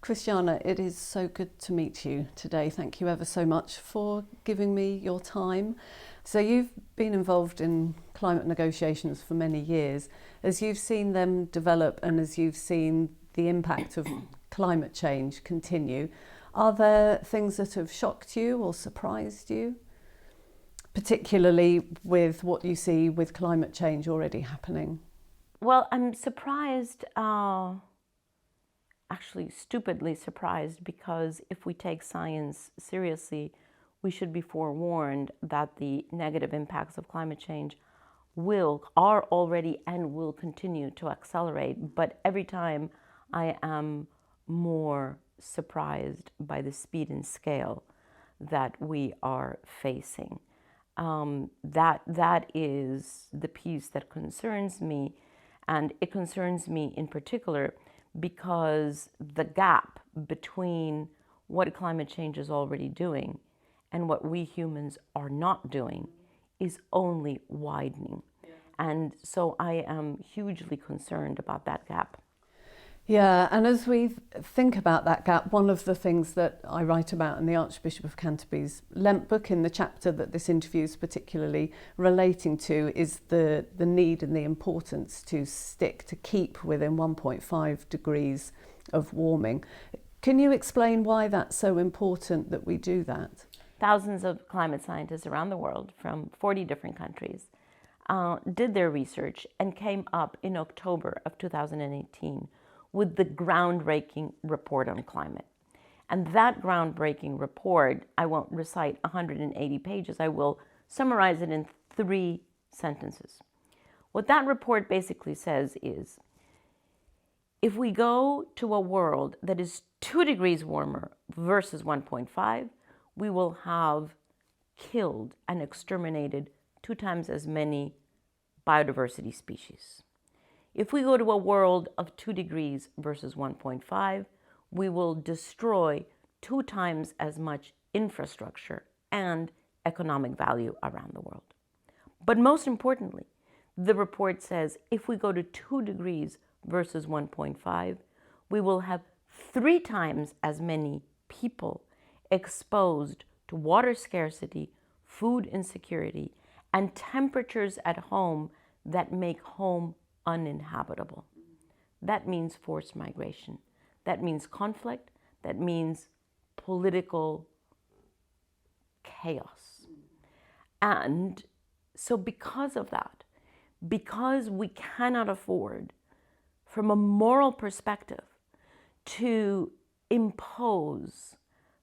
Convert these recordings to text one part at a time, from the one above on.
Christiana, it is so good to meet you today. Thank you ever so much for giving me your time. So you've been involved in climate negotiations for many years. As you've seen them develop and as you've seen the impact of climate change continue, are there things that have shocked you or surprised you? Particularly with what you see with climate change already happening? Well, I'm surprised, actually stupidly surprised, because if we take science seriously, we should be forewarned that the negative impacts of climate change are already and will continue to accelerate. But every time I am more surprised by the speed and scale that we are facing. That is the piece that concerns me, and it concerns me in particular because the gap between what climate change is already doing and what we humans are not doing is only widening. And so I am hugely concerned about that gap. Yeah, and as we think about that gap, one of the things that I write about in the Archbishop of Canterbury's Lent book, in the chapter that this interview is particularly relating to, is the need and the importance to keep within 1.5 degrees of warming. Can you explain why that's so important that we do that? Thousands of climate scientists around the world from 40 different countries did their research and came up in October of 2018 with the groundbreaking report on climate. And that groundbreaking report, I won't recite 180 pages, I will summarize it in 3 sentences. What that report basically says is, if we go to a world that is 2 degrees warmer versus 1.5, we will have killed and exterminated 2 times as many biodiversity species. If we go to a world of 2 degrees versus 1.5, we will destroy 2 times as much infrastructure and economic value around the world. But most importantly, the report says if we go to 2 degrees versus 1.5, we will have 3 times as many people exposed to water scarcity, food insecurity, and temperatures at home that make home uninhabitable. That means forced migration. That means conflict. That means political chaos. And so because of that, because we cannot afford, from a moral perspective, to impose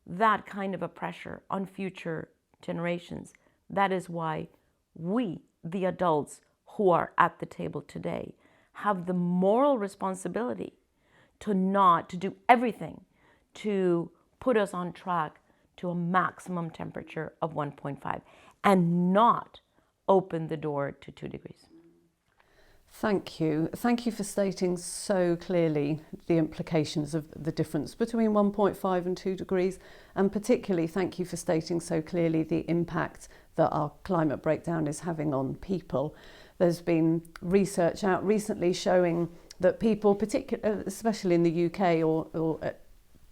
that kind of a pressure on future generations, that is why we, the adults who are at the table today, have the moral responsibility to do everything to put us on track to a maximum temperature of 1.5 and not open the door to 2 degrees. Thank you. Thank you for stating so clearly the implications of the difference between 1.5 and 2 degrees, and particularly thank you for stating so clearly the impact that our climate breakdown is having on people. There's been research out recently showing that people, especially in the UK, or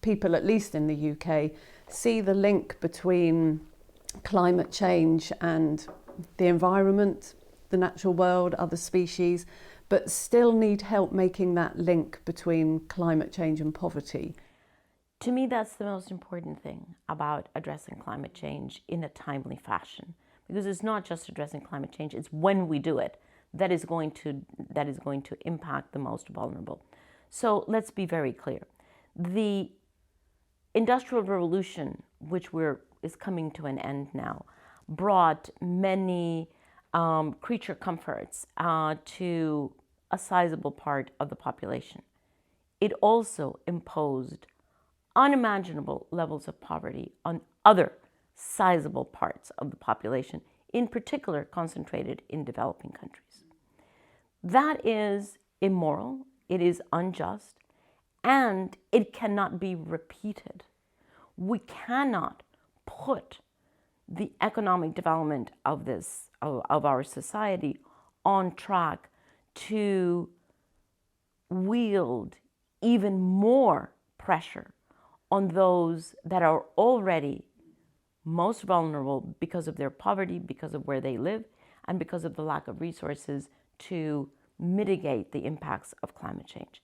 people at least in the UK, see the link between climate change and the environment, the natural world, other species, but still need help making that link between climate change and poverty. To me, that's the most important thing about addressing climate change in a timely fashion, because it's not just addressing climate change, it's when we do it that is going to impact the most vulnerable. So let's be very clear. The Industrial Revolution, which is coming to an end now, brought many creature comforts to a sizable part of the population. It also imposed unimaginable levels of poverty on other sizable parts of the population, in particular concentrated in developing countries. That is immoral, it is unjust, and it cannot be repeated. We cannot put the economic development of our society on track to wield even more pressure on those that are already most vulnerable because of their poverty, because of where they live, and because of the lack of resources to mitigate the impacts of climate change.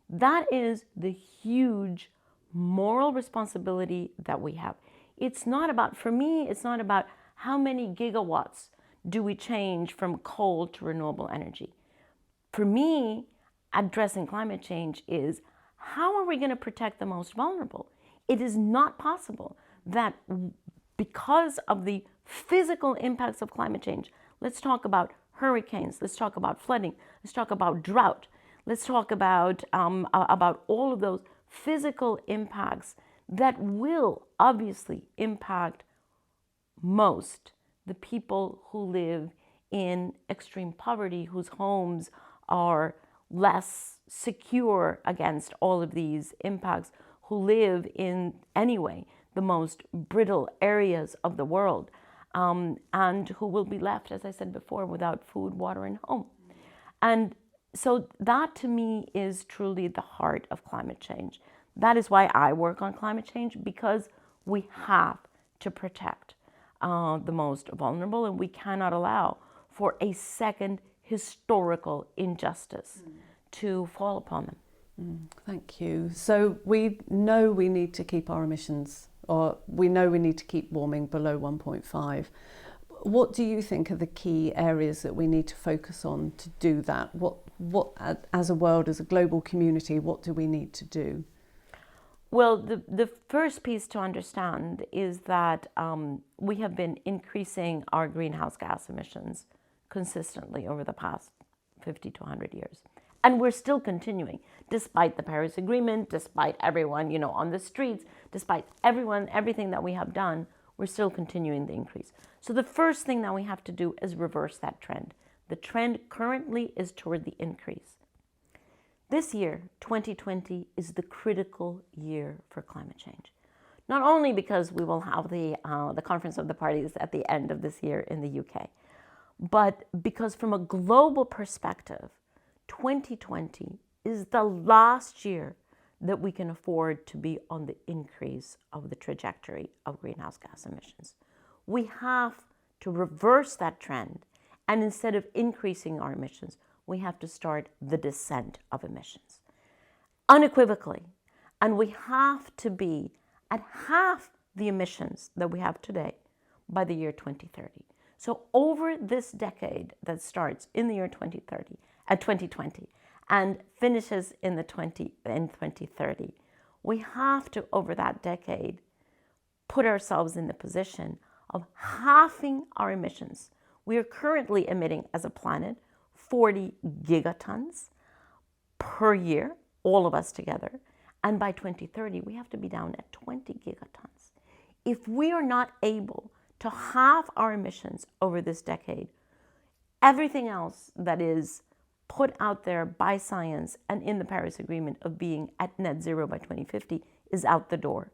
That is the huge moral responsibility that we have. It's not about, for me, it's not about how many gigawatts do we change from coal to renewable energy. For me, addressing climate change is how are we going to protect the most vulnerable? It is not possible that because of the physical impacts of climate change, let's talk about hurricanes, let's talk about flooding, let's talk about drought, let's talk about all of those physical impacts that will obviously impact most the people who live in extreme poverty, whose homes are less secure against all of these impacts, who live in, anyway, the most brittle areas of the world, and who will be left, as I said before, without food, water, and home. And so that, to me, is truly the heart of climate change. That is why I work on climate change, because we have to protect the most vulnerable, and we cannot allow for a second historical injustice to fall upon them. Thank you. So we know we need to keep our emissions, or we know we need to keep warming below 1.5. What do you think are the key areas that we need to focus on to do that? What as a world, as a global community, what do we need to do? Well, the first piece to understand is that we have been increasing our greenhouse gas emissions consistently over the past 50 to 100 years. And we're still continuing, despite the Paris Agreement, despite everyone, on the streets, despite everything that we have done, we're still continuing the increase. So the first thing that we have to do is reverse that trend. The trend currently is toward the increase. This year, 2020, is the critical year for climate change. Not only because we will have the Conference of the Parties at the end of this year in the UK, but because from a global perspective, 2020 is the last year that we can afford to be on the increase of the trajectory of greenhouse gas emissions. We have to reverse that trend, and instead of increasing our emissions, we have to start the descent of emissions unequivocally. And we have to be at half the emissions that we have today by the year 2030. So over this decade that starts in the year 2020 and finishes in 2030, we have to, over that decade, put ourselves in the position of halving our emissions. We are currently emitting as a planet 40 gigatons per year, all of us together. And by 2030, we have to be down at 20 gigatons. If we are not able to halve our emissions over this decade, everything else that is put out there by science and in the Paris Agreement of being at net zero by 2050 is out the door.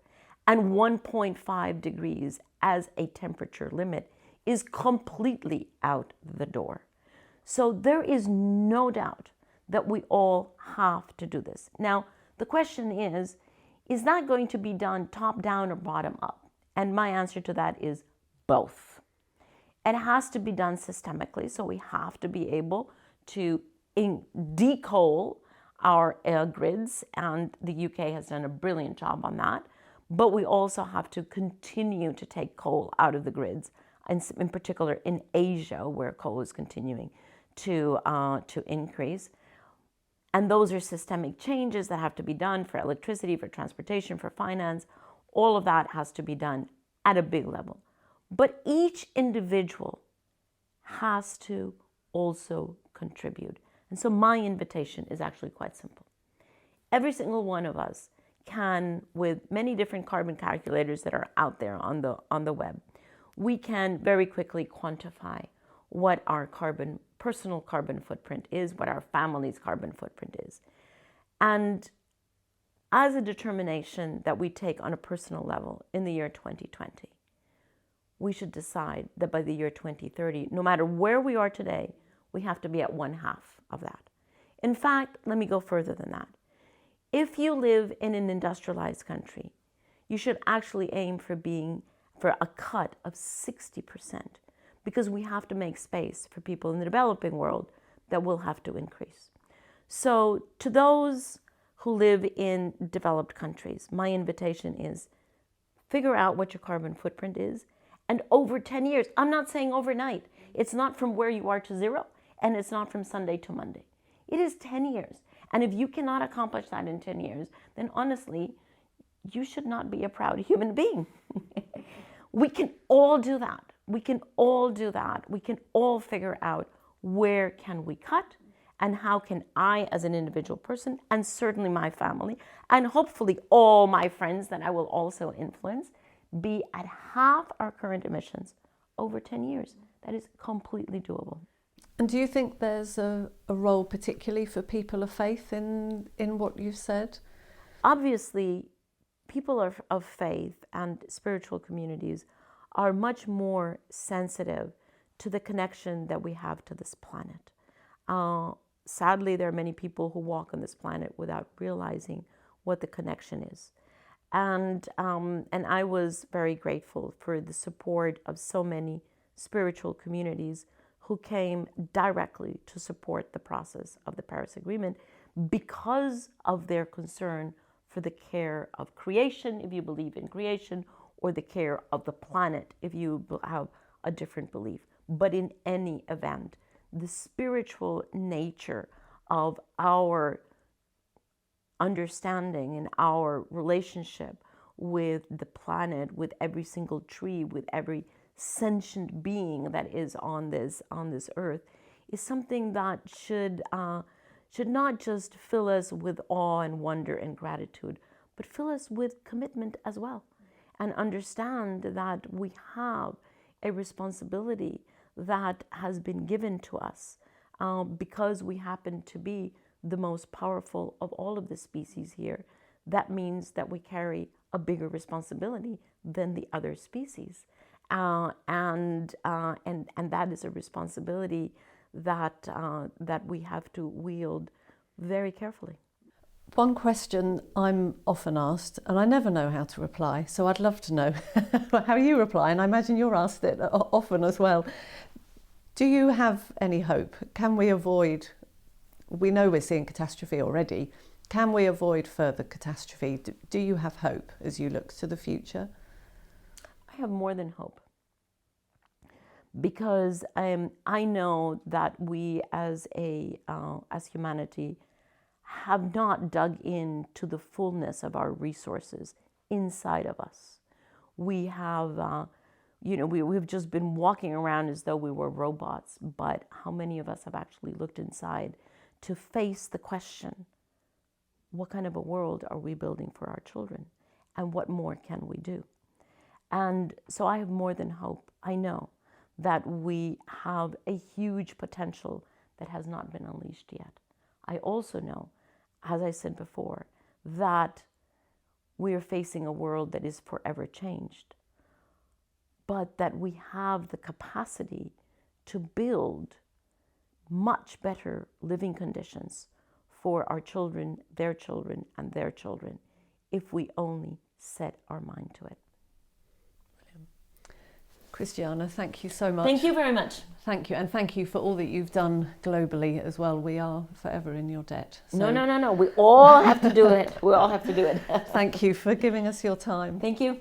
And 1.5 degrees as a temperature limit is completely out the door. So there is no doubt that we all have to do this. Now, the question is that going to be done top down or bottom up? And my answer to that is both. It has to be done systemically, so we have to be able to decoal our grids, and the UK has done a brilliant job on that. But we also have to continue to take coal out of the grids, and in particular in Asia, where coal is continuing to increase. And those are systemic changes that have to be done for electricity, for transportation, for finance. All of that has to be done at a big level. But each individual has to also contribute. And so my invitation is actually quite simple. Every single one of us can, with many different carbon calculators that are out there on the web, we can very quickly quantify what our personal carbon footprint is, what our family's carbon footprint is. And as a determination that we take on a personal level in the year 2020, we should decide that by the year 2030, no matter where we are today, we have to be at 1/2 of that. In fact, let me go further than that. If you live in an industrialized country, you should actually aim for a cut of 60%, because we have to make space for people in the developing world that will have to increase. So to those who live in developed countries, my invitation is figure out what your carbon footprint is. And over 10 years, I'm not saying overnight. It's not from where you are to zero, and it's not from Sunday to Monday. It is 10 years. And if you cannot accomplish that in 10 years, then honestly, you should not be a proud human being. We can all do that. We can all do that. We can all figure out where can we cut, and how can I as an individual person, and certainly my family, and hopefully all my friends that I will also influence, be at half our current emissions over 10 years. That is completely doable. And do you think there's a role particularly for people of faith in what you've said? Obviously, people of faith and spiritual communities are much more sensitive to the connection that we have to this planet. Sadly, there are many people who walk on this planet without realizing what the connection is. And I was very grateful for the support of so many spiritual communities who came directly to support the process of the Paris Agreement because of their concern for the care of creation, if you believe in creation, or the care of the planet, if you have a different belief. But in any event, the spiritual nature of our understanding and our relationship with the planet, with every single tree, with every sentient being that is on this earth, is something that should not just fill us with awe and wonder and gratitude, but fill us with commitment as well, and understand that we have a responsibility that has been given to us because we happen to be the most powerful of all of the species here. That means that we carry a bigger responsibility than the other species, and that is a responsibility that we have to wield very carefully. One question I'm often asked, and I never know how to reply, so I'd love to know how you reply, and I imagine you're asked it often as well. Do you have any hope? Can we avoid, we know we're seeing catastrophe already, can we avoid further catastrophe? Do you have hope as you look to the future? I have more than hope, because I know that we as humanity have not dug into the fullness of our resources inside of us. We have, we've just been walking around as though we were robots, but how many of us have actually looked inside to face the question, what kind of a world are we building for our children? And what more can we do? And so I have more than hope. I know that we have a huge potential that has not been unleashed yet. I also know, as I said before, that we are facing a world that is forever changed, but that we have the capacity to build much better living conditions for our children, and their children, if we only set our mind to it. Christiana, thank you so much. Thank you very much. Thank you, and thank you for all that you've done globally as well. We are forever in your debt. So. No. We all have to do it. We all have to do it. Thank you for giving us your time. Thank you.